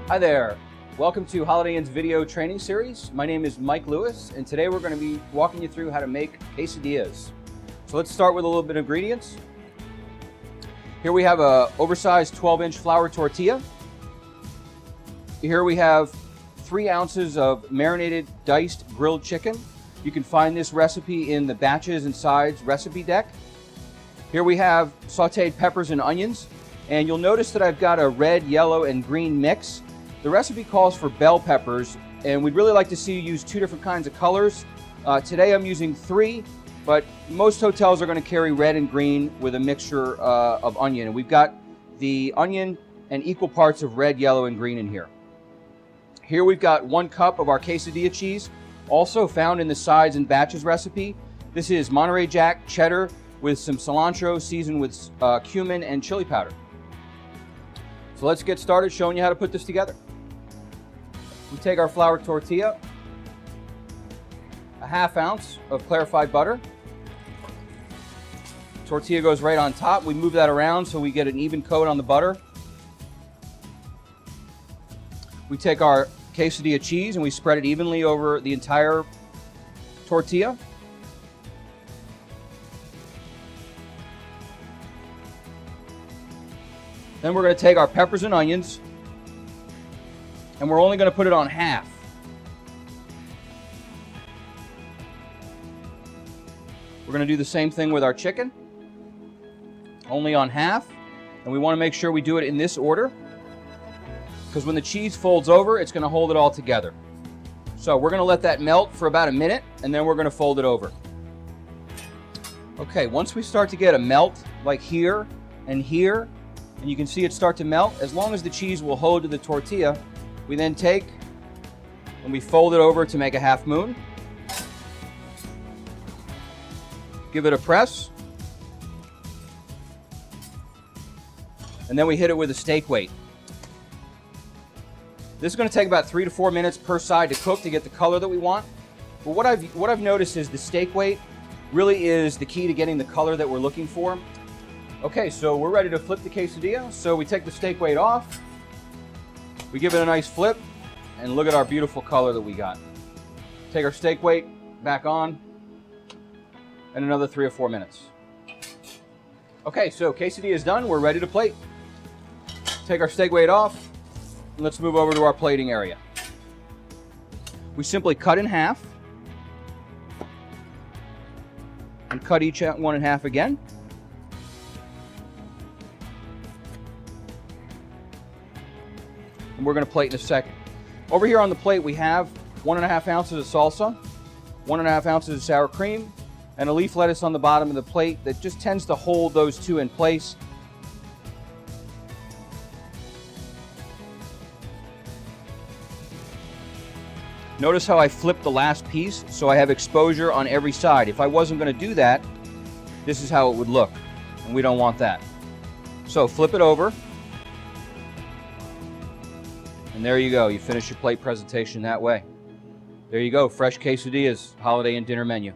Hi there. Welcome to Holiday Inn's video training series. My name is Mike Lewis, and today we're going to be walking you through how to make quesadillas. So let's start with a little bit of ingredients. Here we have a oversized 12-inch flour tortilla. Here we have 3 ounces of marinated diced grilled chicken. You can find this recipe in the batches and sides recipe deck. Here we have sauteed peppers and onions, and you'll notice that I've got a red, yellow, and green mix. The recipe calls for bell peppers, and we'd really like to see you use 2 different kinds of colors. Today I'm using 3, but most hotels are going to carry red and green with a mixture of onion. And we've got the onion and equal parts of red, yellow, and green in here. Here we've got 1 cup of our quesadilla cheese, also found in the sides and batches recipe. This is Monterey Jack cheddar with some cilantro seasoned with cumin and chili powder. So let's get started showing you how to put this together. We take our flour tortilla, a 1/2 ounce of clarified butter. Tortilla goes right on top. We move that around so we get an even coat on the butter. We take our quesadilla cheese and we spread it evenly over the entire tortilla. Then we're going to take our peppers and onions, and we're only going to put it on half. We're going to do the same thing with our chicken, only on half, and we want to make sure we do it in this order, because when the cheese folds over, it's going to hold it all together. So we're going to let that melt for about a minute, and then we're going to fold it over. Okay, once we start to get a melt like here, and you can see it start to melt, as long as the cheese will hold to the tortilla, we then take and we fold it over to make a half moon. Give it a press. And then we hit it with a steak weight. This is going to take about 3 to 4 minutes per side to cook to get the color that we want. But what I've noticed is the steak weight really is the key to getting the color that we're looking for. Okay, so we're ready to flip the quesadilla. So we take the steak weight off, we give it a nice flip, and look at our beautiful color that we got. Take our steak weight back on, and another 3 or 4 minutes. Okay, so quesadilla is done. We're ready to plate. Take our steak weight off, and let's move over to our plating area. We simply cut in half, and cut each one in half again. And we're going to plate in a second. Over here on the plate we have 1.5 ounces of salsa, 1.5 ounces of sour cream, and a leaf lettuce on the bottom of the plate that just tends to hold those 2 in place. Notice how I flipped the last piece so I have exposure on every side. If I wasn't going to do that, this is how it would look, and we don't want that. So flip it over. And there you go. You finish your plate presentation that way. There you go. Fresh quesadillas, Holiday Inn dinner menu.